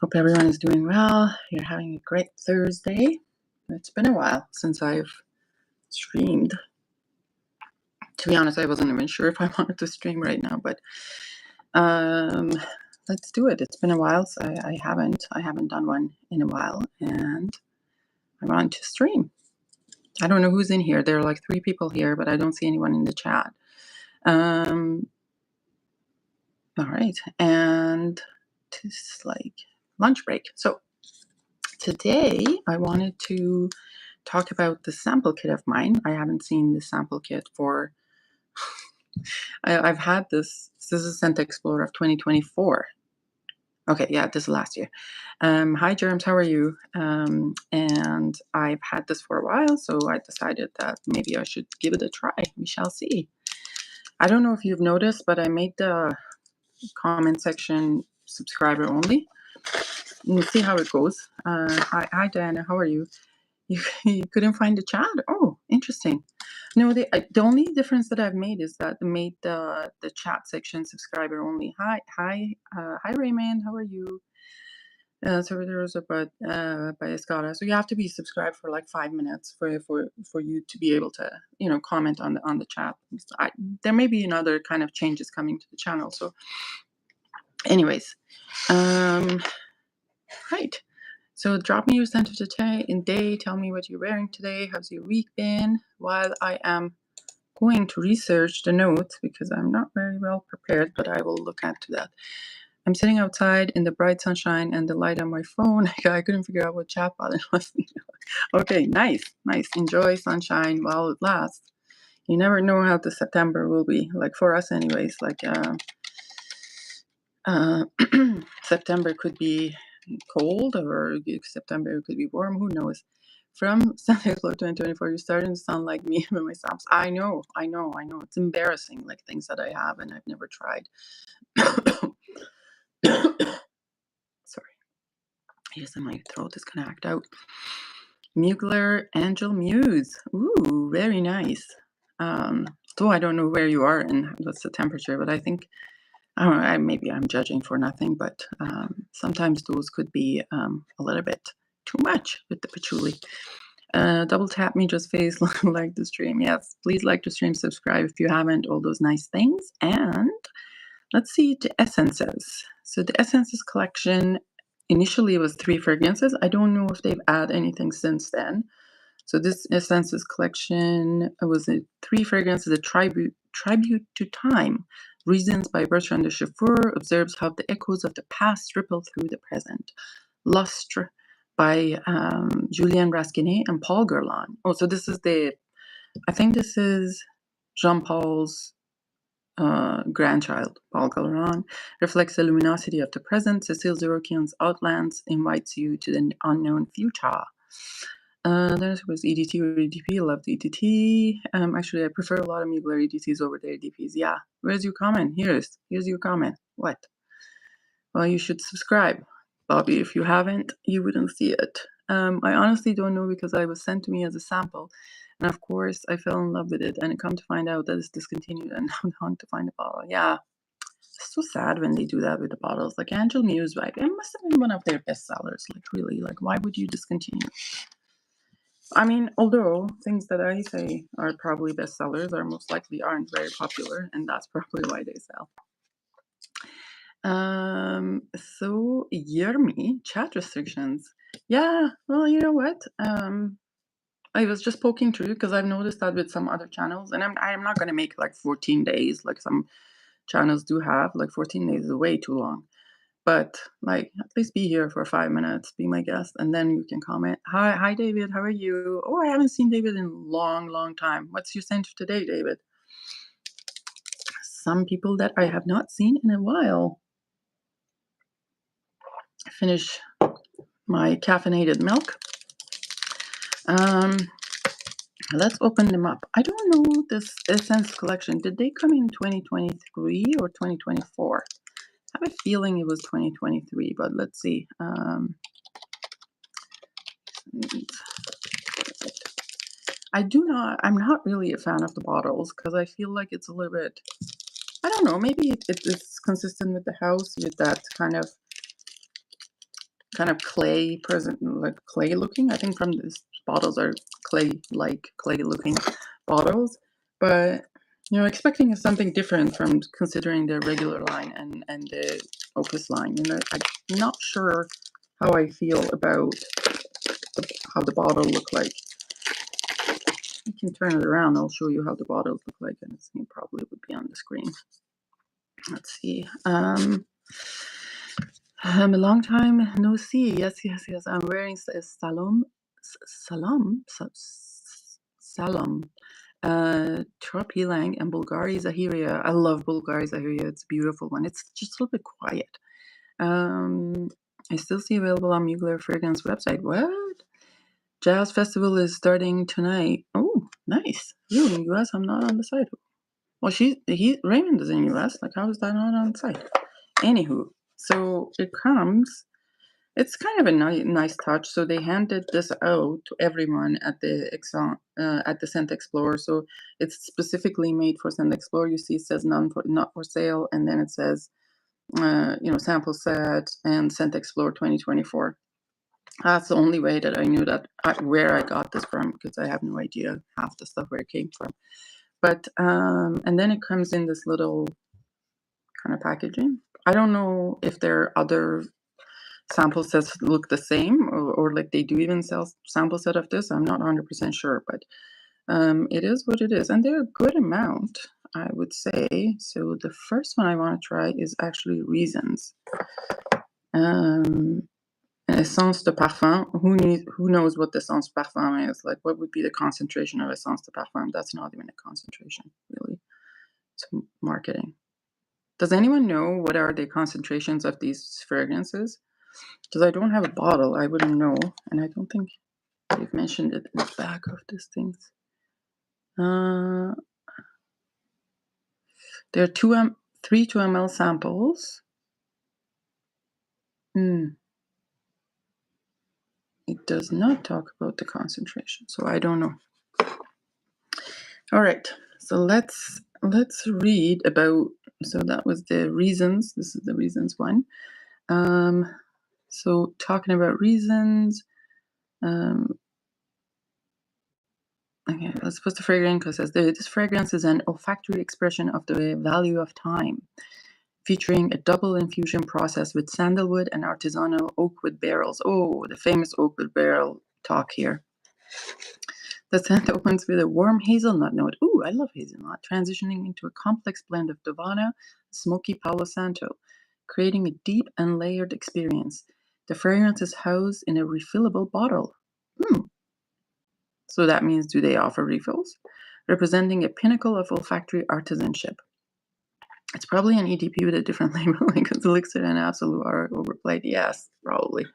Hope everyone is doing well. You're having a great Thursday. It's been a while since I've streamed. To be honest, I wasn't even sure if I wanted to stream right now, but let's do it. It's been a while, so I haven't done one in a while, and I want to stream. I don't know who's in here. There are like 3 people here, but I don't see anyone in the chat. All right, and it's like lunch break. So today I wanted to talk about the sample kit of mine. I haven't seen the sample kit for, I've had this. This is Scent Explorer of 2024. Okay, yeah, this is last year. Hi, Germs, how are you? And I've had this for a while, so I decided that maybe I should give it a try. We shall see. I don't know if you've noticed, but I made the comment section subscriber only. We'll see how it goes. Hi, Diana, how are you? You couldn't find the chat? Oh, interesting. No, the only difference that I've made is that I made the chat section subscriber only. Hi, Raymond. How are you? So there was by Escada. So you have to be subscribed for like 5 minutes for you to be able to comment on the chat. There may be another kind of changes coming to the channel. So, anyways, right. So drop me your scent of the day. Tell me what you're wearing today. How's your week been? While I am going to research the notes because I'm not very well prepared, but I will look into that. I'm sitting outside in the bright sunshine and the light on my phone. I couldn't figure out what chat button was. Okay, nice. Enjoy sunshine while it lasts. You never know how the September will be, like for us anyways. Like September could be cold or September could be warm, who knows. From Sunday Flow 2024, you're starting to sound like me with my samples. I know. It's embarrassing, like things that I have and I've never tried. Sorry. Yes, my throat is gonna act out. Mugler Angel Muse. Ooh, very nice. Though I don't know where you are and what's the temperature, but I think maybe I'm judging for nothing, but sometimes those could be a little bit too much with the patchouli. Double tap me, just face, like the stream. Yes, please like the stream, subscribe if you haven't, all those nice things. And let's see the essences. So the essences collection initially was 3 fragrances. I don't know if they've added anything since then. So this essences collection was 3 fragrances, a tribute to time. Reasons by Bertrand de Chaufour observes how the echoes of the past ripple through the present. Lustre by Julien Rasquinet and Paul Guerlain. Oh, so this is I think this is Jean-Paul's grandchild, Paul Guerlain. Reflects the luminosity of the present. Cécile Zerokian's Outlands invites you to the unknown future. Then it was EDT or EDP. I love the EDT. Actually, I prefer a lot of Mugler EDTs over the EDPs. Yeah. Where's your comment? Here's your comment. What? Well, you should subscribe, Bobby. If you haven't, you wouldn't see it. I honestly don't know because it was sent to me as a sample. And of course, I fell in love with it. And come to find out that it's discontinued and I'm trying to find a bottle. Yeah. It's so sad when they do that with the bottles. Like Angel Muse, right? It must have been one of their best sellers. Like, really. Like, why would you discontinue? I mean, although things that I say are probably bestsellers are most likely aren't very popular, and that's probably why they sell. So Yermi, chat restrictions. Yeah, well, you know what? I was just poking through because I've noticed that with some other channels, and I'm not gonna make like 14 days like some channels do have. Like 14 days is way too long. But like, at least be here for 5 minutes, be my guest, and then you can comment. Hi, David. How are you? Oh, I haven't seen David in a long time. What's your scent today, David? Some people that I have not seen in a while. I finish my caffeinated milk. Let's open them up. I don't know this Essence collection. Did they come in 2023 or 2024? I have a feeling it was 2023, but let's see. I'm not really a fan of the bottles because I feel like it's a little bit, I don't know, maybe it is consistent with the house, with that kind of kind of clay present, like clay looking. I think from these bottles are clay looking bottles, but expecting something different from considering the regular line and the Opus line. I'm not sure how I feel about how the bottle look like. I can turn it around. I'll show you how the bottles look like, and it probably would be on the screen. Let's see. A long time no see. Yes. I'm wearing a salam, Tropilang and Bulgari Zahiria. I love Bulgari Zahiria. It's a beautiful one. It's just a little bit quiet. I still see available on Mugler Fragrance website. What? Jazz Festival is starting tonight. Oh, nice. You in the US? I'm not on the site. Well, Raymond is in the US. Like, how is that not on the site? Anywho, so it comes. It's kind of a nice touch. So they handed this out to everyone at the Scent Explorer. So it's specifically made for Scent Explorer. You see, it says not for sale, and then it says, sample set and Scent Explorer 2024. That's the only way that I knew where I got this from, because I have no idea half the stuff where it came from. But and then it comes in this little kind of packaging. I don't know if there are other sample sets look the same, or like they do even sell sample set of this. I'm not 100% sure, but it is what it is, and they're a good amount, I would say. So the first one I want to try is actually Reasons. Essence de Parfum. Who knows what the Essence de Parfum is? Like, what would be the concentration of Essence de Parfum? That's not even a concentration, really. It's marketing. Does anyone know what are the concentrations of these fragrances? Because I don't have a bottle, I wouldn't know, and I don't think they've mentioned it in the back of these things. There are 3 2 ml samples. It does not talk about the concentration, so I don't know. All right, so let's read about. So that was the Reasons. This is the Reasons one. So talking about Reasons. Okay, let's put the fragrance, because it says this fragrance is an olfactory expression of the value of time, featuring a double infusion process with sandalwood and artisanal oakwood barrels. Oh, the famous oakwood barrel talk here. The scent opens with a warm hazelnut note. Ooh, I love hazelnut. Transitioning into a complex blend of Davana, smoky Palo Santo, creating a deep and layered experience. The fragrance is housed in a refillable bottle. So that means, do they offer refills? Representing a pinnacle of olfactory artisanship. It's probably an EDP with a different label, because Elixir and Absolute are overplayed. Yes, probably.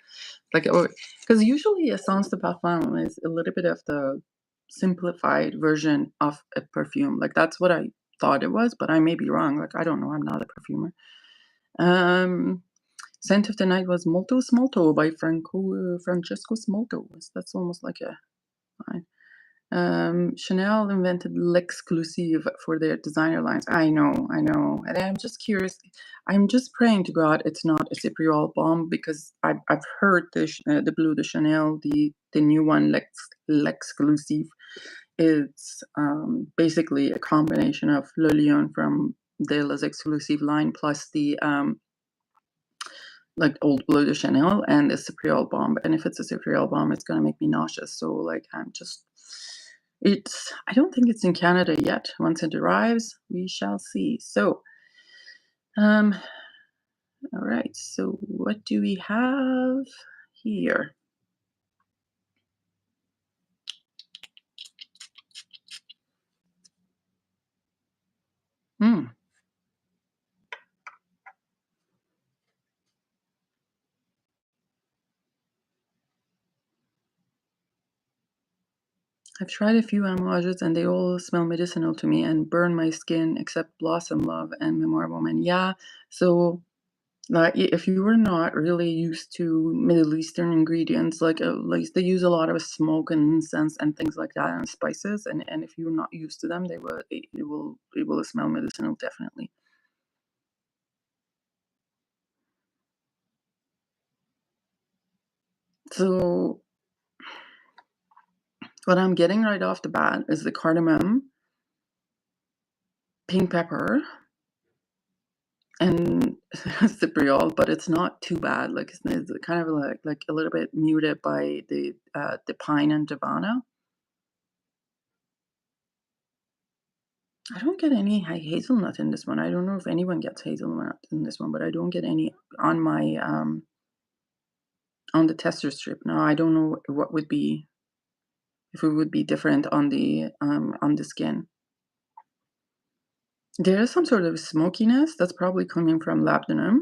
Because usually Essence de Parfum is a little bit of the simplified version of a perfume. Like, that's what I thought it was, but I may be wrong. Like, I don't know. I'm not a perfumer. Scent of the Night was Molto Smolto by Francesco Smolto. That's almost like a line. Chanel invented l'exclusive for their designer lines. I know. And I'm just curious. I'm just praying to God it's not a Cypriol bomb, because I've heard the Bleu de Chanel, the new one, l'exclusive. It's basically a combination of Le Lion from the Les Exclusives line plus the like old Bleu de Chanel and a Cypriol bomb. And if it's a Cypriol bomb, it's going to make me nauseous. So like, I don't think it's in Canada yet. Once it arrives, we shall see. So, all right. So what do we have here? I've tried a few Amouages and they all smell medicinal to me and burn my skin, except Blossom Love and Memoir Woman. Yeah, so like, if you were not really used to Middle Eastern ingredients, like they use a lot of smoke and incense and things like that, and spices, and if you're not used to them, it will smell medicinal, definitely. So what I'm getting right off the bat is the cardamom, pink pepper, and cypriol, but it's not too bad. Like it's kind of like a little bit muted by the pine and Javana. I don't get any hazelnut in this one. I don't know if anyone gets hazelnut in this one, but I don't get any on my on the tester strip. Now I don't know what would be if it would be different on the skin. There is some sort of smokiness that's probably coming from labdanum.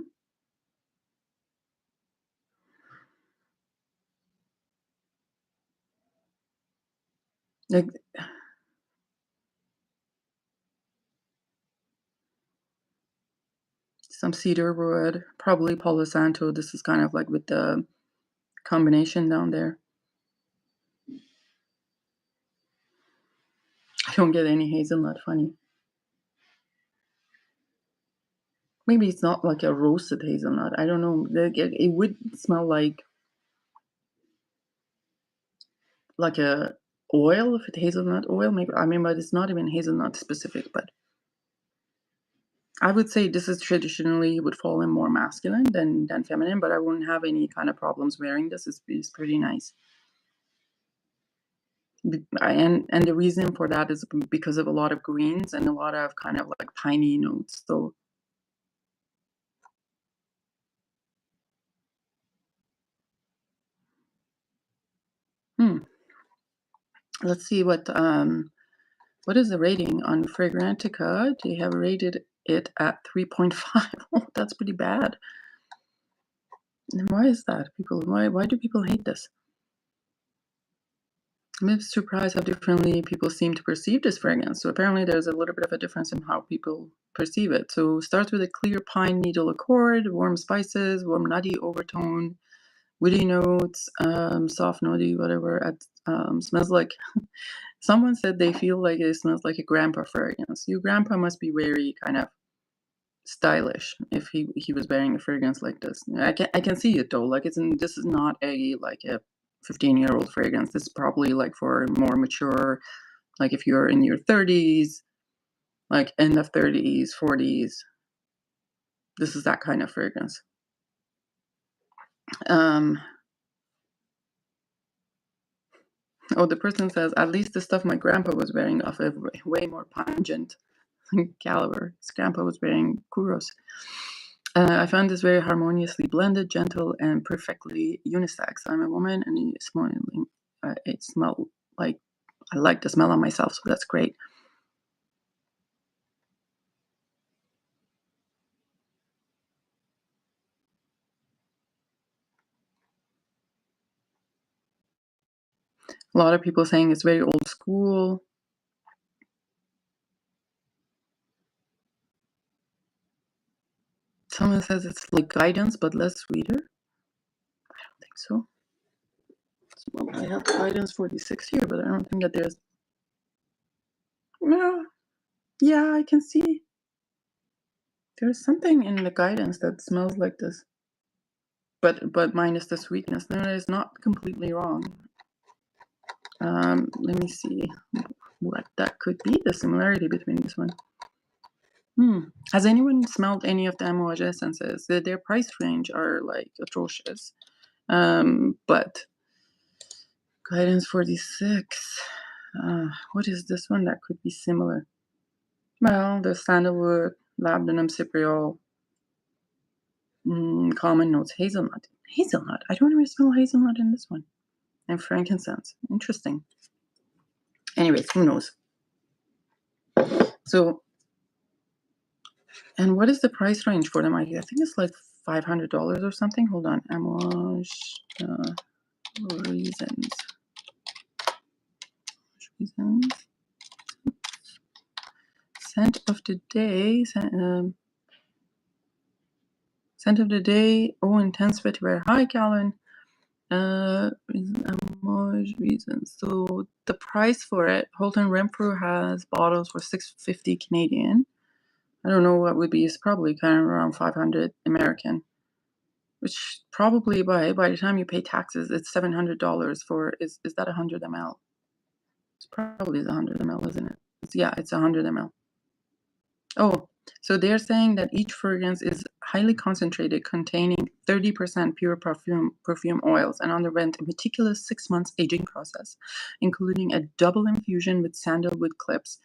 Like some cedar wood, probably Palo Santo. This is kind of like with the combination down there. I don't get any hazelnut, funny. Maybe it's not like a roasted hazelnut. I don't know. It would smell like a oil, if it's hazelnut oil, maybe. I mean, but it's not even hazelnut specific. But I would say this is traditionally would fall in more masculine than feminine. But I wouldn't have any kind of problems wearing this. It's pretty nice. And the reason for that is because of a lot of greens and a lot of kind of like piney notes. So let's see what is the rating on Fragrantica? They have rated it at 3.5. Oh, that's pretty bad. And why is that? Why do people hate this? I'm surprised how differently people seem to perceive this fragrance. So apparently there's a little bit of a difference in how people perceive it. So it starts with a clear pine needle accord, warm spices, warm nutty overtone, woody notes, soft nutty, whatever. Smells like someone said they feel like it smells like a grandpa fragrance. Your grandpa must be very kind of stylish if he was wearing a fragrance like this. I can see it though. Like this is not a 15-year-old fragrance. This is probably like for more mature, like if you're in your 30s, like end of 30s, 40s. This is that kind of fragrance. Um oh, the person says at least the stuff my grandpa was wearing off of way more pungent caliber. His grandpa was wearing Kuros. I found this very harmoniously blended, gentle, and perfectly unisex. I'm a woman, and it smelled like I like the smell on myself, so that's great. A lot of people saying it's very old school. Someone says it's like guidance, but less sweeter. I don't think so. Well, I have guidance 46 here, but I don't think that there's. No, yeah, I can see. There's something in the guidance that smells like this, but minus the sweetness. No, it's not completely wrong. Let me see what that could be. The similarity between this one. Has anyone smelled any of the Amouage Essences? Their price range are like atrocious. But Guidance 46. What is this one that could be similar? Well, the sandalwood, labdanum, cypriol, common notes, hazelnut. Hazelnut. I don't even smell hazelnut in this one. And frankincense. Interesting. Anyways, who knows? So, and what is the price range for them? I think it's like $500 or something. Hold on. Amouage reasons. Scent of the day. Scent of the day. Oh, intense vetiver. Hi, Calvin. Amouage reasons. So the price for it, Holton Renfrew has bottles for $6.50 Canadian. I don't know what would be. It's probably kind of around 500 American. which probably by the time you pay taxes, it's $700 for, is that 100 ml? It's probably 100 ml, isn't it? Yeah, it's 100 ml. Oh, so they're saying that each fragrance is highly concentrated, containing 30% pure perfume oils, and underwent a meticulous 6 months aging process, including a double infusion with sandalwood clips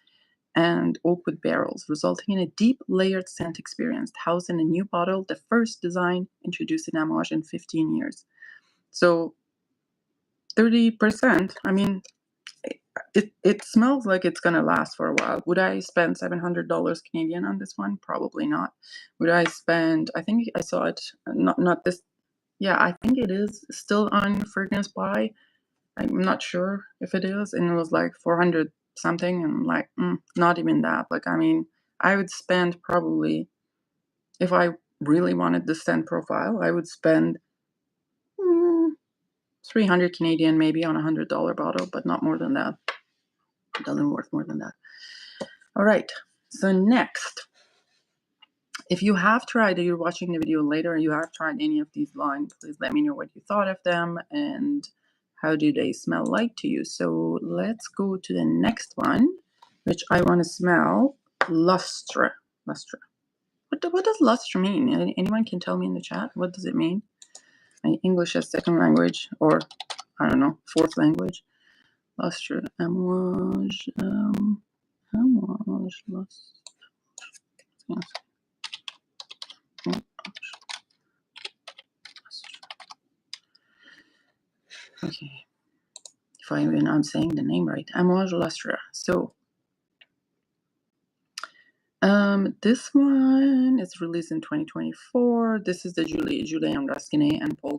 and oak wood barrels, resulting in a deep layered scent experience housed in a new bottle, the first design introduced in Amouage in 15 years. So 30%, I mean, it smells like it's gonna last for a while. Would I spend $700 Canadian on this one? Probably not. Would I spend, I think I saw it, not this, yeah, I think it is still on Fragrance Buy. I'm not sure if it is, and it was like 400 something, and I'm like, not even that. Like, I mean, I would spend probably, if I really wanted the scent profile, I would spend 300 Canadian maybe on a $100 bottle, but not more than that. It doesn't worth more than that. All right, so next, if you have tried, or you're watching the video later and you have tried any of these lines, please let me know what you thought of them and how do they smell like to you. So let's go to the next one, which I want to smell. Lustre. Lustre. What does lustre mean? Anyone can tell me in the chat. What does it mean? English as second language, or I don't know, fourth language. Lustre. Amouage. Amouage. Lustre. Yes. Okay, if I'm saying the name right, Amouage Lustre. So, this one is released in 2024. This is the Julien Rasquinet and Paul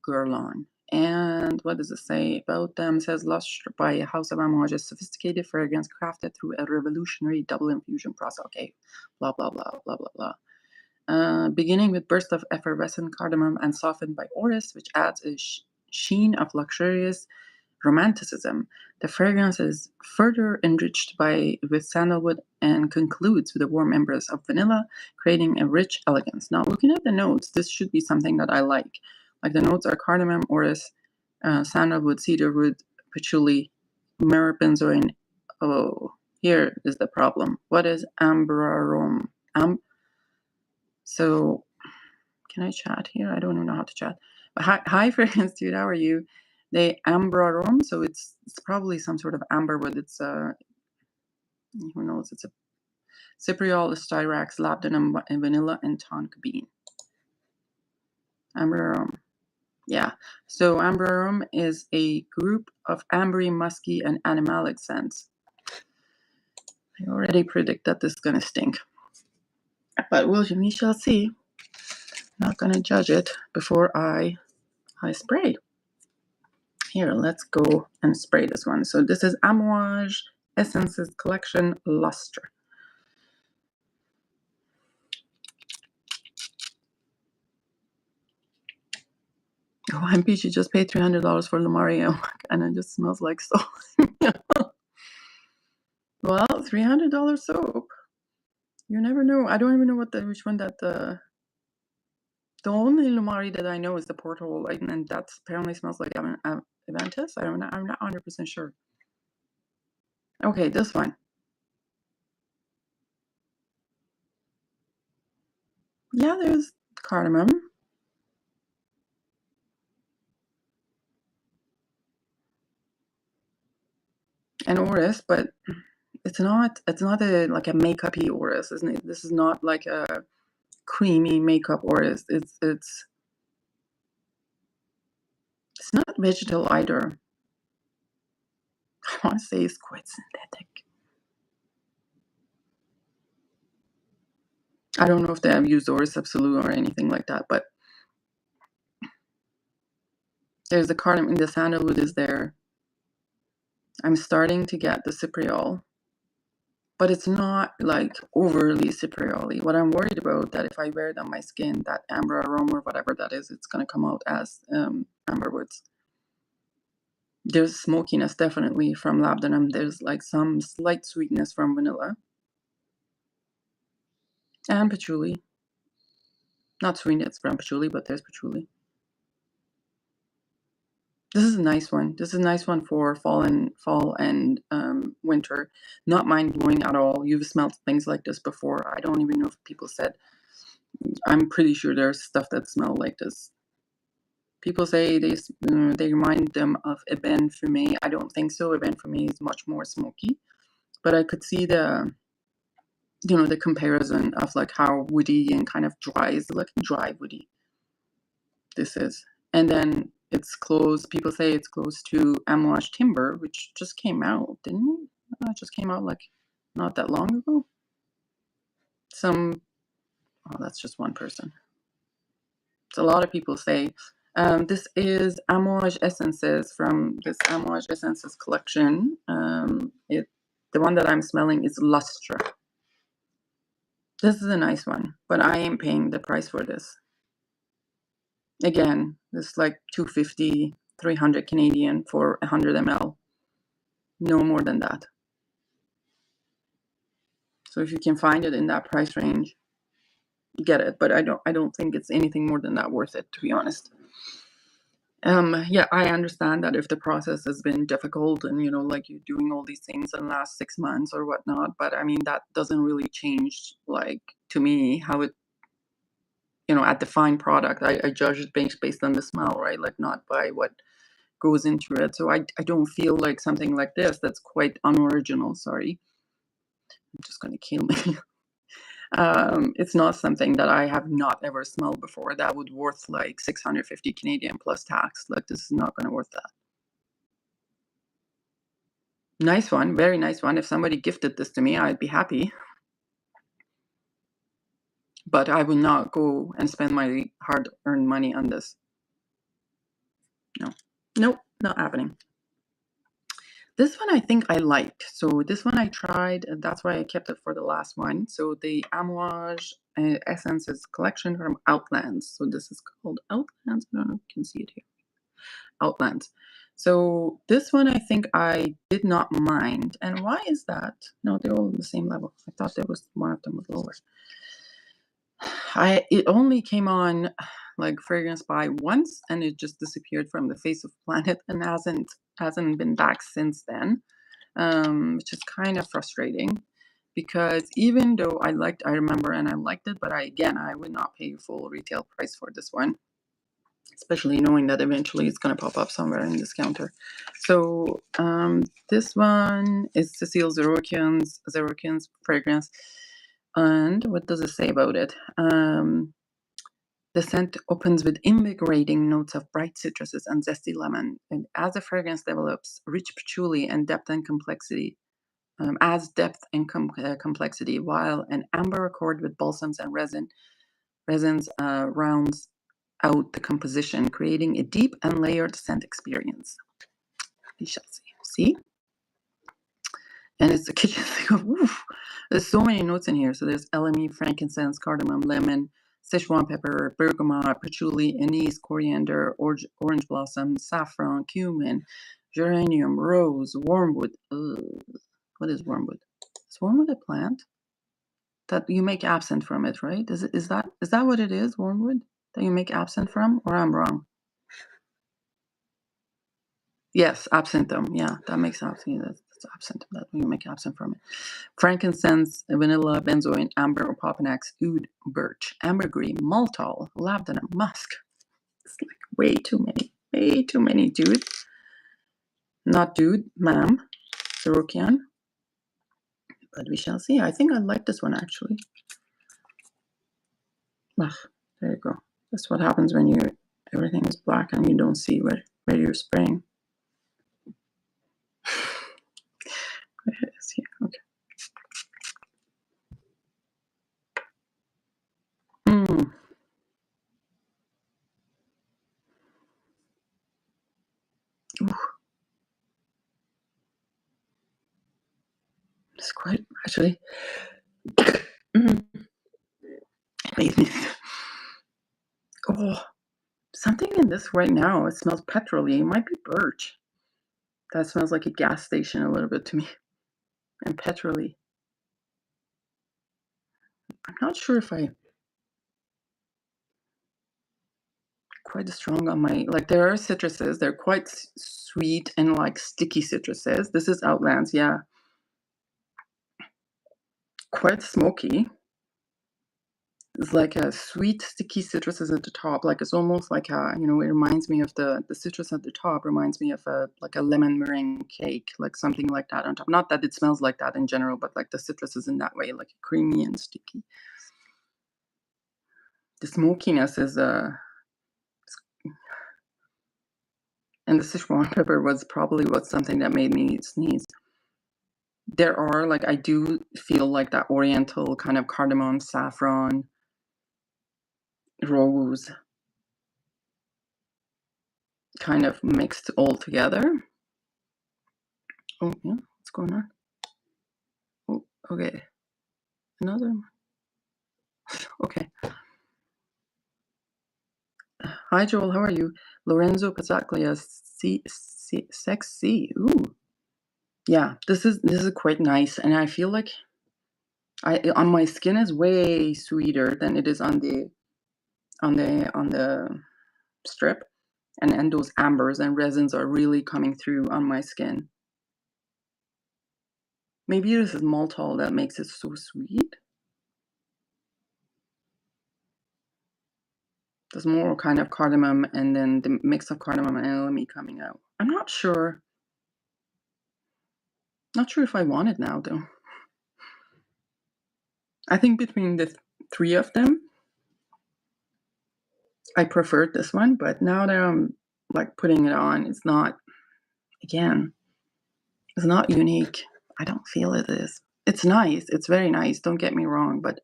Guerlain. And what does it say about them? It says Lustre by House of Amouage is sophisticated fragrance crafted through a revolutionary double infusion process. Okay, blah blah blah blah blah blah. Beginning with bursts of effervescent cardamom and softened by orris, which adds a sheen of luxurious romanticism. The fragrance is further enriched with sandalwood and concludes with a warm embrace of vanilla, creating a rich elegance. Now, looking at the notes, this should be something that I like. Like, the notes are cardamom, orris, sandalwood, cedarwood, patchouli, myrrh, benzoin. Oh, here is the problem. What is ambrarum? So, can I chat here? I don't even know how to chat. But hi, fragrance dude. How are you? They ambrarum, so it's probably some sort of amber wood. It's who knows? It's a cypriol, styrax, labdanum, and vanilla, and tonka bean. Ambrarum. Yeah. So ambrarum is a group of ambery, musky, and animalic scents. I already predict that this is gonna stink, but we shall see. Not gonna judge it before I spray. Here, let's go and spray this one. So this is Amouage Essences Collection Lustre. Oh, I'm peachy. Just paid $300 for Lumario, and it just smells like soap. Well, $300 soap. You never know. I don't even know which one that the only Lumari that I know is the porthole, and that apparently smells like Aventus. I'm not 100% sure. Okay, this one. Yeah, there's cardamom. And orris, but it's not like a makeup-y orris, isn't it? This is not like a creamy makeup orris. It's not vegetal either. I want to say it's quite synthetic. I don't know if they have used orris absolute or anything like that, but there's the cardamom, the sandalwood is there. I'm starting to get the cypriol, but it's not like overly cypriol-y. What I'm worried about, that if I wear it on my skin, that amber aroma or whatever that is, it's going to come out as amberwoods. There's smokiness definitely from labdanum. There's like some slight sweetness from vanilla and patchouli. Not sweet, it's from patchouli, but there's patchouli. This is a nice one. This is a nice one for fall and winter. Not mind blowing at all. You've smelled things like this before. I don't even know if people said. I'm pretty sure there's stuff that smell like this. People say they remind them of Eben Fumé. I don't think so. Eben Fumé is much more smoky, but I could see the comparison of like how woody and kind of dry is like dry woody. This is, and then it's close. People say it's close to Amouage Timber, which just came out, didn't it? It just came out like not that long ago. That's just one person. So a lot of people say this is Amouage Essences from this Amouage Essences collection. The one that I'm smelling is Lustre. This is a nice one, but I am paying the price for this. Again, this is like 250, 300 Canadian for 100 ml. No more than that. So if you can find it in that price range, get it. But I don't think it's anything more than that worth it, to be honest. Yeah, I understand that if the process has been difficult and like you're doing all these things in the last 6 months or whatnot, but I mean that doesn't really change, like, to me, how it, at the fine product. I judge it based on the smell, right? Like not by what goes into it. So I don't feel like something like this that's quite unoriginal. Sorry, I'm just gonna kill me. It's not something that I have not ever smelled before that would worth like 650 Canadian plus tax. Like this is not gonna worth that. Nice one, very nice one. If somebody gifted this to me, I'd be happy. But I would not go and spend my hard-earned money on this. No. Nope, not happening. This one I think I liked. So this one I tried, and that's why I kept it for the last one. So the Amouage Essences collection from Outlands. So this is called Outlands. I don't know if you can see it here. Outlands. So this one I think I did not mind. And why is that? No, they're all on the same level. I thought there was one of them was lower. It only came on like Fragrance By once, and it just disappeared from the face of the planet and hasn't been back since then, which is kind of frustrating because even though I remember and I liked it, but I would not pay full retail price for this one, especially knowing that eventually it's going to pop up somewhere in this counter. So this one is Cecile Zerokian's fragrance. And what does it say about it? The scent opens with invigorating notes of bright citruses and zesty lemon. And as the fragrance develops, rich patchouli and depth and complexity, complexity, while an amber accord with balsams and resins rounds out the composition, creating a deep and layered scent experience. We shall see. See? And it's a kitchen sink. There's so many notes in here. So there's LME, frankincense, cardamom, lemon, Sichuan pepper, bergamot, patchouli, anise, coriander, orange blossom, saffron, cumin, geranium, rose, wormwood. Ugh. What is wormwood? Is wormwood a plant? That you make absinthe from it, right? Is that what it is, wormwood? That you make absinthe from? Or I'm wrong? Yes, absinthe. Yeah, that makes absinthe. That's absinthe. That you make absinthe from it. Frankincense, vanilla, benzoin, amber, opopanax, oud, birch, ambergris, maltol, lavender, musk. It's like way too many, dude. Not dude, ma'am, Sorokian. But we shall see. I think I like this one actually. Ugh, there you go. That's what happens when everything is black and you don't see where you're spraying. Where is here? Okay. Ooh. It's quite actually. Oh, something in this right now. It smells petroly. It might be birch. That smells like a gas station a little bit to me. And petroly. I'm not sure if I quite strong on my, like, there are citruses, they're quite sweet and like sticky citruses. This is Outlands, yeah. Quite smoky. It's like a sweet, sticky citruses at the top. Like it's almost like a, it reminds me of the citrus at the top reminds me of a like a lemon meringue cake, like something like that on top. Not that it smells like that in general, but like the citrus is in that way, like creamy and sticky. The smokiness is and the Sichuan pepper was probably something that made me sneeze. There are, like, I do feel like that oriental kind of cardamom, saffron, rose kind of mixed all together. Oh, yeah, what's going on? Oh, okay. Another one. Okay. Hi, Joel, how are you? Lorenzo Pasaclia, sexy. Ooh. Yeah, this is quite nice, and I feel like on my skin is way sweeter than it is on the strip, and those ambers and resins are really coming through on my skin. Maybe this is maltol that makes it so sweet. There's more kind of cardamom and then the mix of cardamom and LME coming out. I'm not sure. Not sure if I want it now though. I think between the three of them, I preferred this one, but now that I'm like putting it on, it's not, again, it's not unique. I don't feel it is. It's nice. It's very nice. Don't get me wrong, but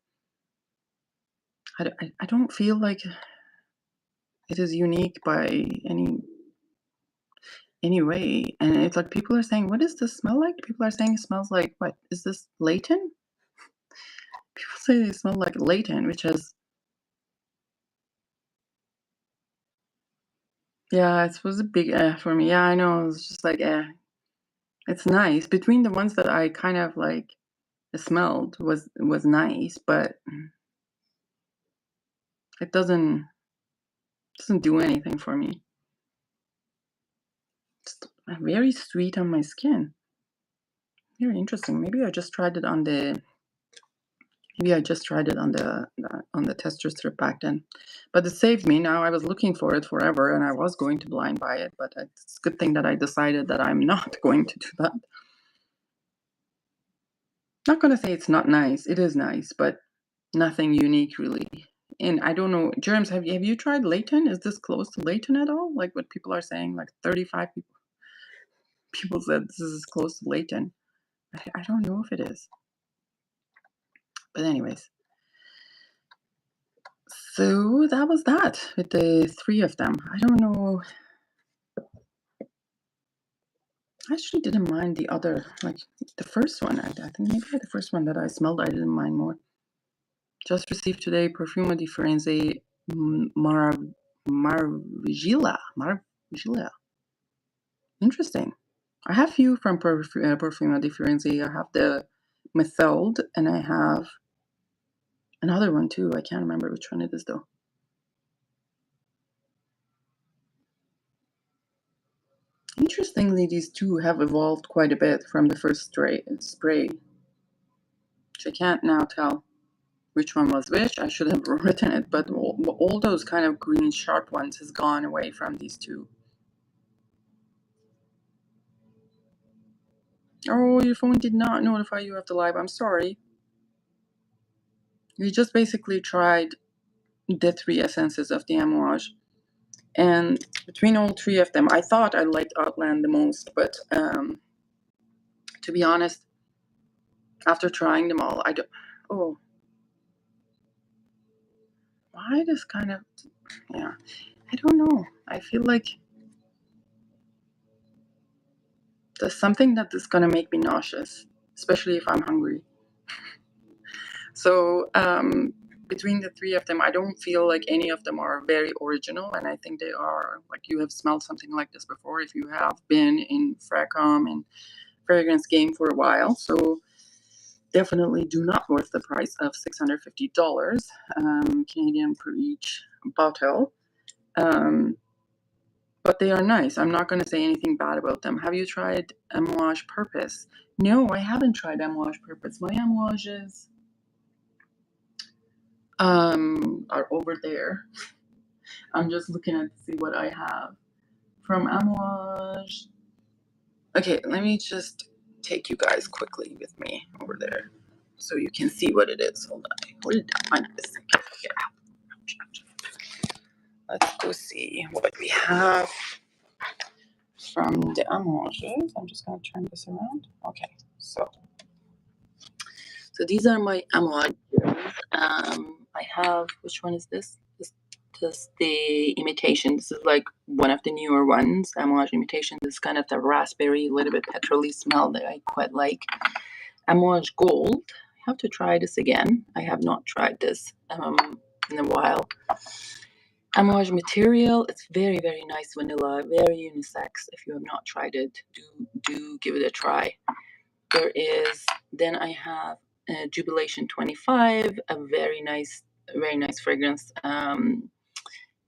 I don't feel like it is unique by any way. And it's like people are saying, what does this smell like? People are saying it smells like, what? Is this Leighton? People say they smell like Leighton, which is, yeah, it was a big for me. Yeah, I know. It's just like, it's nice. Between the ones that I kind of like smelled was nice, but it doesn't do anything for me. It's very sweet on my skin. Very interesting. Maybe I just tried it on the tester strip back then, but it saved me. Now I was looking for it forever, and I was going to blind buy it, but it's a good thing that I decided that I'm not going to do that. Not gonna say it's not nice. It is nice, but nothing unique really. And I don't know, Germs, have you tried Leighton? Is this close to Leighton at all? Like what people are saying, like 35 people said this is close to Leighton. I don't know if it is. But anyways. So that was that with the three of them. I don't know. I actually didn't mind the other, like the first one. I think maybe the first one that I smelled, I didn't mind more. Just received today Perfume di Firenze Marvigila. Marvigila. Interesting. I have few from Perfume di Firenze. I have the Method, and I have another one too. I can't remember which one it is though. Interestingly, these two have evolved quite a bit from the first spray, which I can't now tell which one was which. I should have written it, but all those kind of green sharp ones has gone away from these two. Oh, your phone did not notify you of the live. I'm sorry. We just basically tried the three essences of the Amouage. And between all three of them, I thought I liked Outland the most, but to be honest, after trying them all, I don't. Oh, why this kind of? Yeah, I don't know. I feel like there's something that is gonna make me nauseous, especially if I'm hungry. So between the three of them, I don't feel like any of them are very original, and I think they are, like, you have smelled something like this before if you have been in Fracom and fragrance game for a while. So definitely do not worth the price of $650 Canadian per each bottle. But they are nice. I'm not going to say anything bad about them. Have you tried Amouage Purpose? No, I haven't tried Amouage Purpose. My Amouages are over there. I'm just looking at to see what I have from Amouage. Okay, let me just take you guys quickly with me over there so you can see what it is. Hold on. Where did I find this? Okay. Let's go see what we have from the Amouages. I'm just going to turn this around. Okay, so these are my Amouage. I have, which one is this? This the imitation. This is like one of the newer ones. Amouage imitation. This is kind of the raspberry, little bit petrol-y smell that I quite like. Amouage Gold. I have to try this again. I have not tried this in a while. Amouage Material. It's very, very nice vanilla, very unisex. If you have not tried it, do give it a try. There is, then I have Jubilation 25, a very nice fragrance.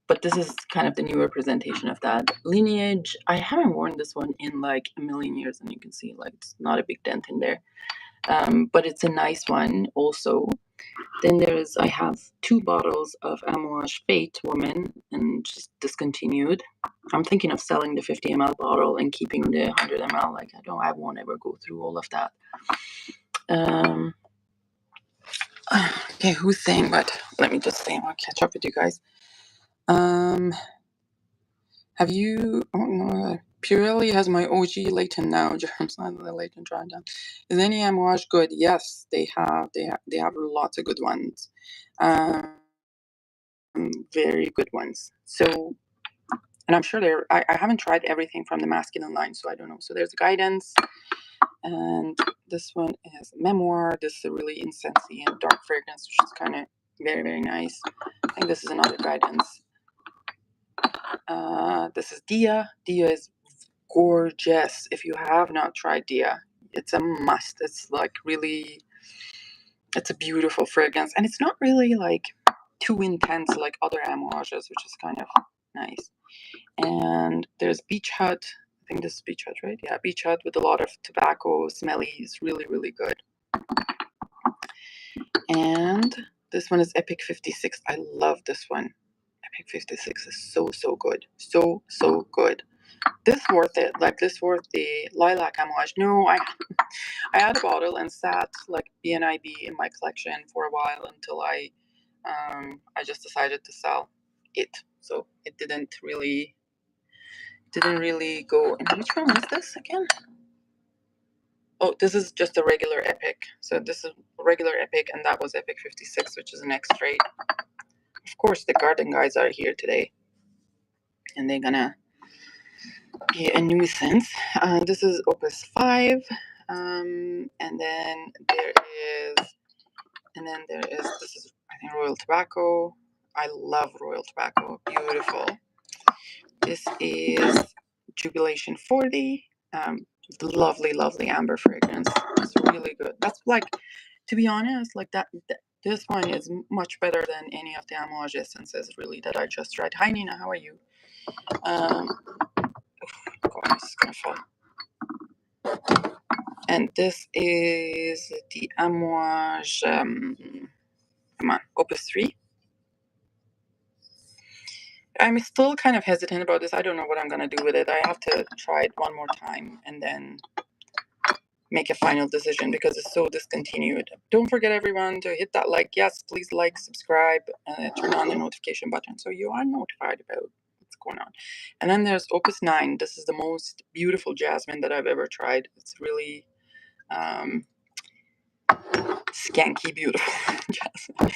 But this is kind of the newer presentation of that. Lineage, I haven't worn this one in like a million years, and you can see like it's not a big dent in there. But it's a nice one also. Then I have 2 bottles of Amouage Fate Woman, and just discontinued. I'm thinking of selling the 50 ml bottle and keeping the 100 ml. Like I won't ever go through all of that. Okay, who's saying what? Let me just say, I'll catch up with you guys. Have you? Oh no, Purelli has my OG Leighton now. Germs, not the Leighton dry down. Is any Amouage good? Yes, they have. They have lots of good ones. Very good ones. So, and I'm sure I haven't tried everything from the masculine line, so I don't know. So there's Guidance, and this one is Memoir. This is a really incensey and dark fragrance, which is kind of very, very nice. I think this is another Guidance. This is Dia. Dia is gorgeous. If you have not tried Dia, it's a must. It's like really, it's a beautiful fragrance, and it's not really like too intense like other Amouages, which is kind of nice. And there's Beach Hut. I think this is Beach Hut, right? Yeah, Beach Hut with a lot of tobacco, smelly. It's really, really good. And this one is Epic 56. I love this one. Epic 56 is so, so good. So, so good. This worth it. Like this worth the Lilac Amouage. No, I had a bottle and sat like BNIB in my collection for a while until I just decided to sell it. So it didn't really go. And which one was this again? Oh, this is just a regular Epic. So this is regular Epic, and that was Epic 56, which is an X-Straight. Of course, the garden guys are here today, and they're gonna be a nuisance. This is Opus 5, and then there is, this is, I think, Royal Tobacco. I love Royal Tobacco. Beautiful. This is Jubilation 40. Lovely, lovely amber fragrance. It's really good. That's like, to be honest, like this one is much better than any of the Amouage Essences, really, that I just tried. Hi, Nina. How are you? God, this is gonna fall. And this is the Amouage, come on, Opus 3. I'm still kind of hesitant about this. I don't know what I'm going to do with it. I have to try it one more time and then make a final decision because it's so discontinued. Don't forget, everyone, to hit that like. Yes, please like, subscribe, and turn on the notification button so you are notified about what's going on. And then there's Opus 9. This is the most beautiful jasmine that I've ever tried. It's really skanky beautiful jasmine.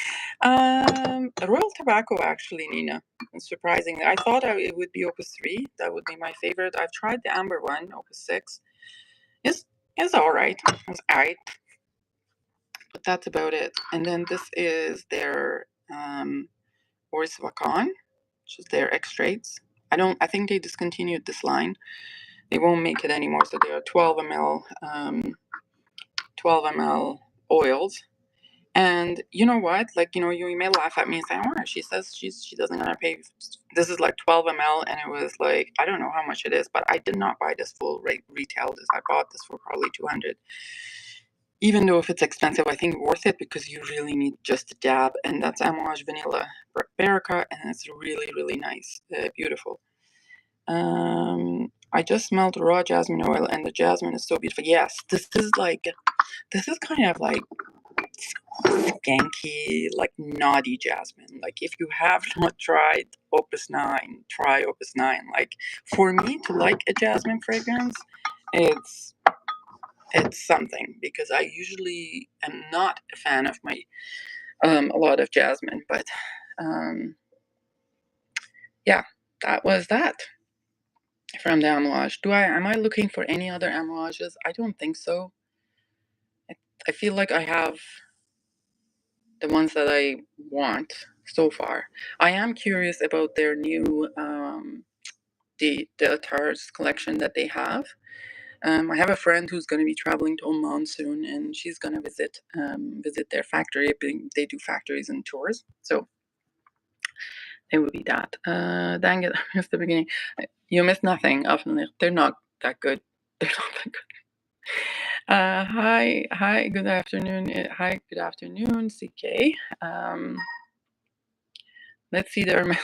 Royal Tobacco, actually, Nina. Surprisingly, I thought it would be Opus 3. That would be my favorite. I've tried the amber one, Opus 6. It's all right. It's all right. But that's about it. And then this is their Oris Vacan, which is their X-Straights. I think they discontinued this line. They won't make it anymore. So they are 12 ml oils. And you know what? Like, you may laugh at me and say, "Oh, she says she doesn't gonna pay." This is like 12 ml, and it was like, I don't know how much it is, but I did not buy this full retail. I bought this for probably 200. Even though if it's expensive, I think worth it because you really need just a dab, and that's Amouage Vanilla Berica, and it's really, really nice, beautiful. I just smelled raw jasmine oil, and the jasmine is so beautiful. Yes, this is kind of like skanky, like naughty jasmine. Like if you have not tried Opus 9, try Opus 9. Like for me to like a jasmine fragrance, it's something, because I usually am not a fan of my a lot of jasmine, but yeah, that was that from the Amouage. Am I looking for any other Amouages? I don't think so. I feel like I have the ones that I want so far. I am curious about their new the Tars collection that they have. I have a friend who's going to be traveling to Oman soon, and she's going to visit their factory. They do factories and tours, so it would be that. Dang it, I missed the beginning. You missed nothing. They're not that good. They're not that good. Hi, good afternoon. Hi, good afternoon, CK. Let's see the Hermes.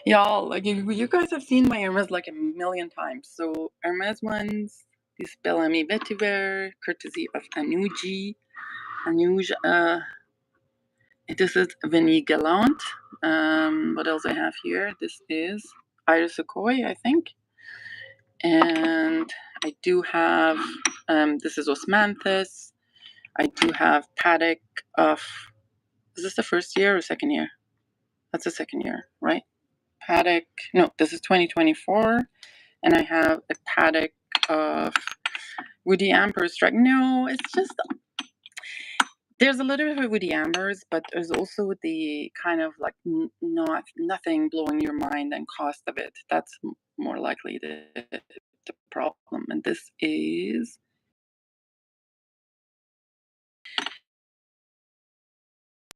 Y'all, like you guys have seen my Hermes like a million times. So Hermes ones, this Bellamy Vetiver, courtesy of Amouage. This is Vanille Gallant. What else I have here? This is Iris Sequoia, I think. And I do have, this is Osmanthus. I do have Paddock of, is this the first year or second year? That's the second year, right? Paddock, no, this is 2024. And I have a Paddock of Woody Amber Strike. No, it's just, there's a little bit of Woody Ambers, but there's also the kind of like nothing blowing your mind and cost of it. That's more likely the problem. And this is,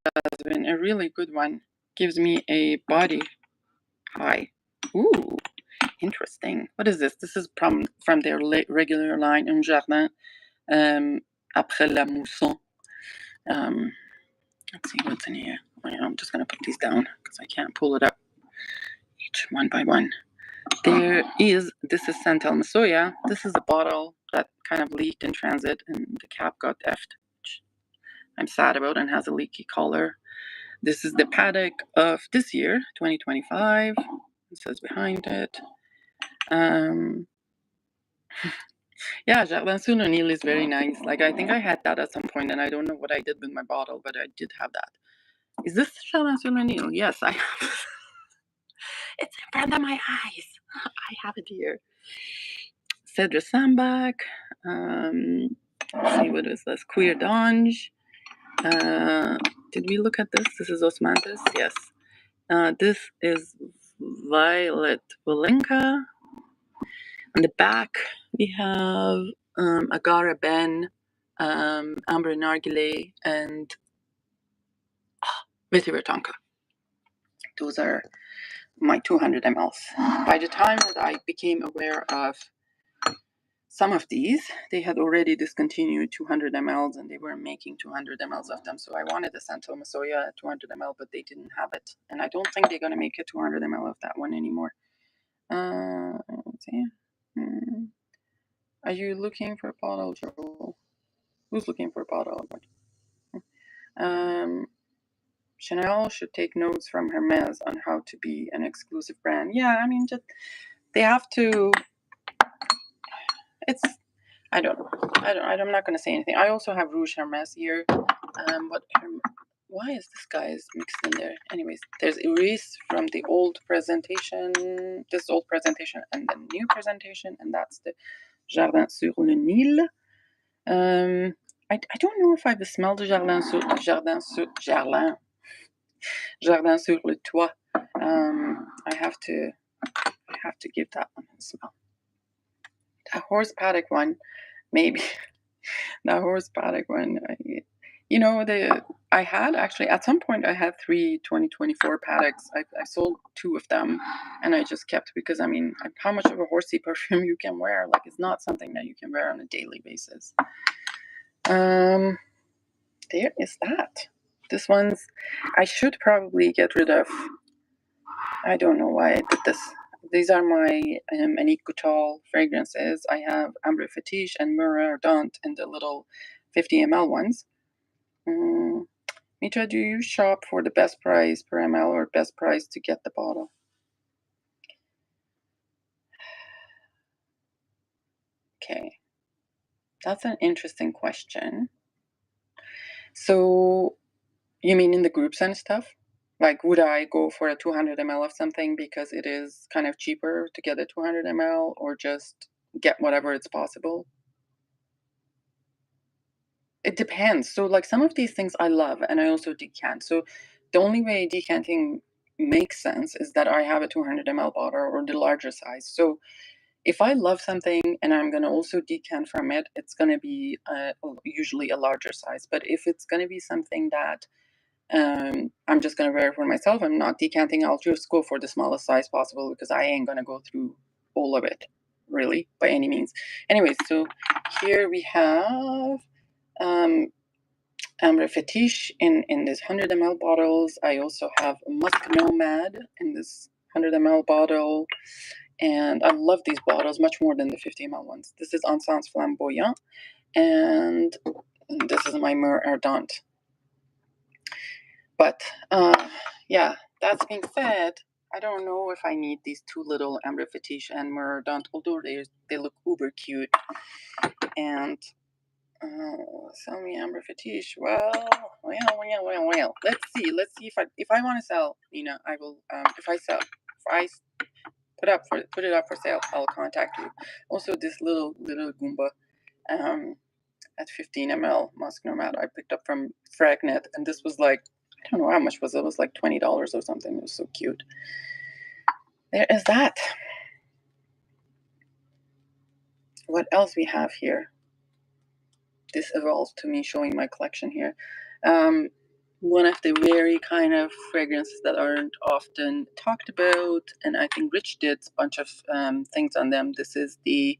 has been a really good one. Gives me a body high. Ooh, interesting. What is this? This is from their regular line, Un Jardin, après la mousson. Let's see what's in here. I'm just going to put these down because I can't pull it up each one by one. This is Santal Masoya. This is a bottle that kind of leaked in transit and the cap got effed, which I'm sad about, and has a leaky collar. This is the Paddock of this year, 2025. It says behind it. Yeah, Jardin sur le Nil is very nice. Like, I think I had that at some point, and I don't know what I did with my bottle, but I did have that. Is this Jardin sur le Nil? Yes, I have. It's in front of my eyes. I have it here. Cedra Sambac. Let's see, what is this? Queer Dange. Did we look at this? This is Osmanthus. Yes. This is Violet Walenka. On the back, we have Agara Ben, Amber Nargile, and Vetiver Tonka. Those are my 200 mLs. By the time that I became aware of some of these, they had already discontinued 200 mLs, and they were making 200 mLs of them. So I wanted the Santal Masoya at 200 ml, but they didn't have it. And I don't think they're going to make a 200 ml of that one anymore. Let's see. Are you looking for a bottle, Joel? Who's looking for a bottle? Chanel should take notes from Hermes on how to be an exclusive brand. Yeah, I mean, just they have to. It's. I don't know. I'm not going to say anything. I also have Rouge Hermes here. Why is this guy's mixed in there? Anyways, there's Iris from the old presentation, this old presentation, and the new presentation, and that's the Jardin sur le Nil. I don't know if I've smelled the Jardin sur le Toit. I have to give that one a smell. The horse paddock one, maybe. The horse paddock one, You know, I had actually, at some point, I had 3 2024 paddocks. I sold 2 of them, and I just kept, because, I mean, how much of a horsey perfume you can wear? Like, it's not something that you can wear on a daily basis. There is that. This one's, I should probably get rid of. I don't know why I did this. These are my Annick Goutal fragrances. I have Ambre Fetiche and Mitra in the little 50 ml ones. Mitra, do you shop for the best price per ml or best price to get the bottle? Okay, that's an interesting question. So, you mean in the groups and stuff? Like, would I go for a 200 ml of something because it is kind of cheaper to get a 200 ml, or just get whatever it's possible? It depends. So, like, some of these things I love, and I also decant. So, the only way decanting makes sense is that I have a 200 ml bottle or the larger size. So, if I love something and I'm going to also decant from it, it's going to be usually a larger size. But if it's going to be something that I'm just going to wear it for myself, I'm not decanting, I'll just go for the smallest size possible, because I ain't going to go through all of it, really, by any means. Anyways, so here we have Ambre Fetiche in this 100 ml bottles. I also have Musk Nomad in this 100 ml bottle. And I love these bottles much more than the 50 ml ones. This is Encens Flamboyant, and this is my Mur Ardente. But yeah, that's being said, I don't know if I need these 2 little Ambre Fetiche and Mur Ardente, although they look uber cute. And sell me Ambre Fetiche. Well. Let's see if I want to sell, Nina. I will. If I put it up for sale, I'll contact you. Also, this little Goomba, at 15 ml Musk Nomad, I picked up from Fragnet, and this was like, I don't know how much was it. It was like $20 or something. It was so cute. There is that. What else we have here? This evolved to me showing my collection here. One of the very kind of fragrances that aren't often talked about, and I think Rich did a bunch of things on them. This is the,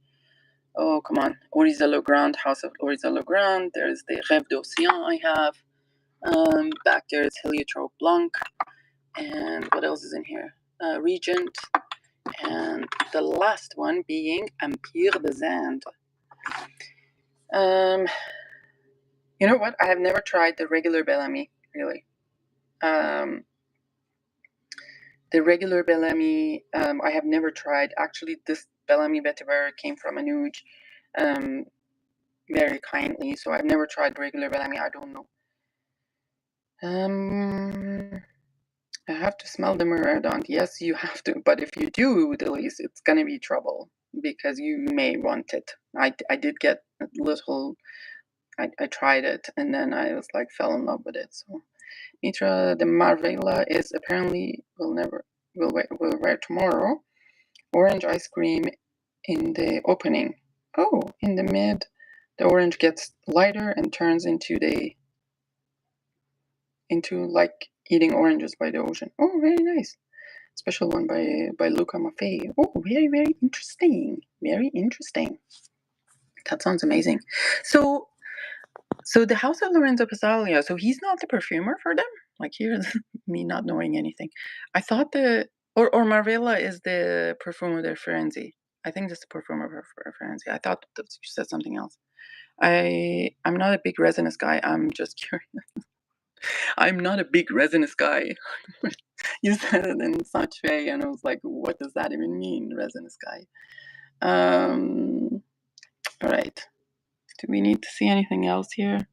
oh, come on, Oriza Le Grand, House of Oriza Le Grand. There's the Rêve d'Océan I have. Back there is Heliotrope Blanc. And what else is in here? Regent. And the last one being Empire des Indes. You know what? I have never tried the regular Bellamy, really. The regular Bellamy, I have never tried. Actually, this Bellamy Vetiver came from Amouage, very kindly. So I've never tried regular Bellamy. I don't know. I have to smell the Miraudon. Yes, you have to. But if you do, Delise, it's gonna be trouble, because you may want it. I did get a little. I tried it, and then I was like, fell in love with it. So Mitra de Marvella is apparently will wear tomorrow. Orange ice cream in the opening. Oh, in the mid, the orange gets lighter and turns into like eating oranges by the ocean. Oh, very nice. Special one by Luca Maffei. Oh, very, very interesting. Very interesting. That sounds amazing. So the House of Lorenzo Passalia, so he's not the perfumer for them? Like, here's me not knowing anything. I thought or Marvella is the perfumer de Firenze. I think that's the perfumer for Firenze. I thought that you said something else. I'm not a big resinous guy. I'm just curious. I'm not a big resinous guy. You said it in such a way, and I was like, what does that even mean, resinous guy? All right. Do we need to see anything else here?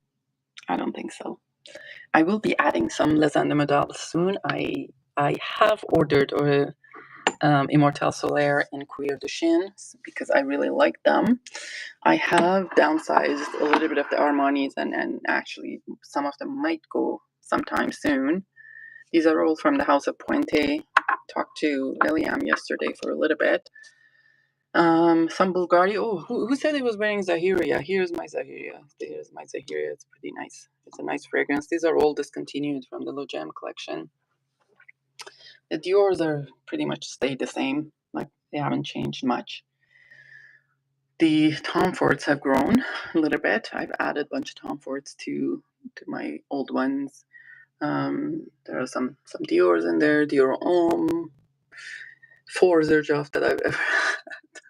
I don't think so. I will be adding some Les Andemodales soon. I have ordered Immortelle Solaire and Cuir de Chine because I really like them. I have downsized a little bit of the Armanis, and actually some of them might go sometime soon. These are all from the House of Puente. Talked to Liliam yesterday for a little bit. Some Bulgari. Oh, who said it was wearing Zahiria? Here's my Zahiria. Here's my Zahiria. It's pretty nice. It's a nice fragrance. These are all discontinued from the Logem collection. The Dior's are pretty much stayed the same. Like, they haven't changed much. The Tom Fords have grown a little bit. I've added a bunch of Tom Fords to my old ones. There are some Dior's in there. Dior Homme. Forzer that I've ever had.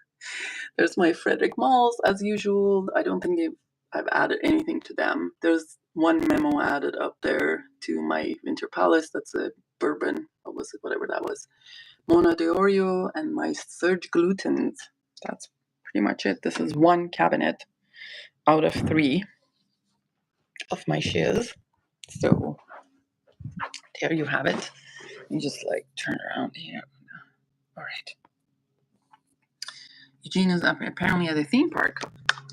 There's my Frederic Malls, as usual. I don't think I've added anything to them. There's one memo added up there to my Winter Palace. That's a bourbon. What was it? Whatever that was. Mona de Oreo and my Serge Glutens. That's pretty much it. This is one cabinet out of 3 of my shiz. So there you have it. You just like turn around here. All right. Eugene is apparently at a theme park.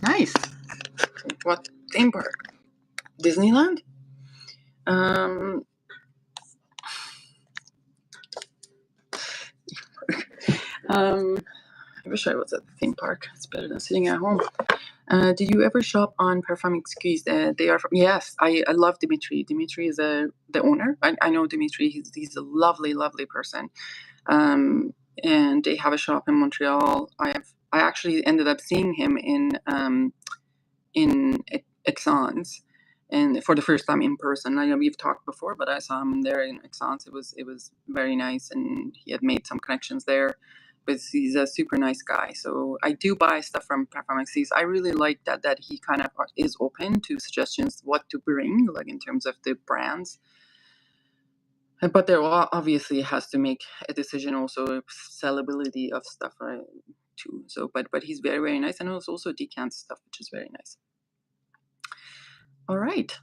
Nice. What theme park? Disneyland? I wish I was at the theme park. It's better than sitting at home. Did you ever shop on Parfum Excuse? They are from, yes, I love Dimitri. Dimitri is the owner. I know Dimitri. He's a lovely, lovely person. And they have a shop in Montreal. I actually ended up seeing him in Essence, and for the first time in person. I know we've talked before, but I saw him there in Essence. It was very nice, and he had made some connections there. But he's a super nice guy. So I do buy stuff from Parfum. I really like that he kind of is open to suggestions what to bring, like in terms of the brands. But there obviously has to make a decision also sellability of stuff, right? Too. So, but he's very, very nice, and it's also decant stuff, which is very nice. All right.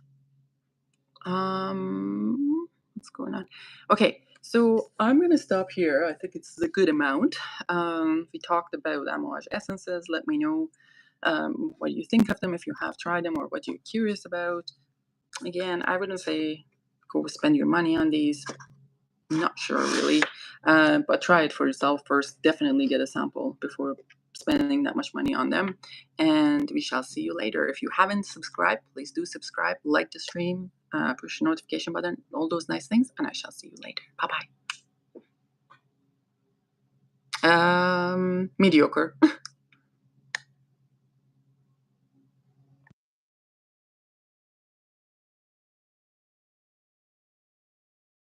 What's going on? Okay, so I'm going to stop here. I think it's a good amount. We talked about Amouage Essences. Let me know what you think of them, if you have tried them, or what you're curious about. Again, I wouldn't say go spend your money on these. Not sure, really. But try it for yourself first. Definitely get a sample before spending that much money on them. And we shall see you later. If you haven't subscribed, please do subscribe, like the stream, push the notification button, all those nice things, and I shall see you later. Bye-bye. Mediocre.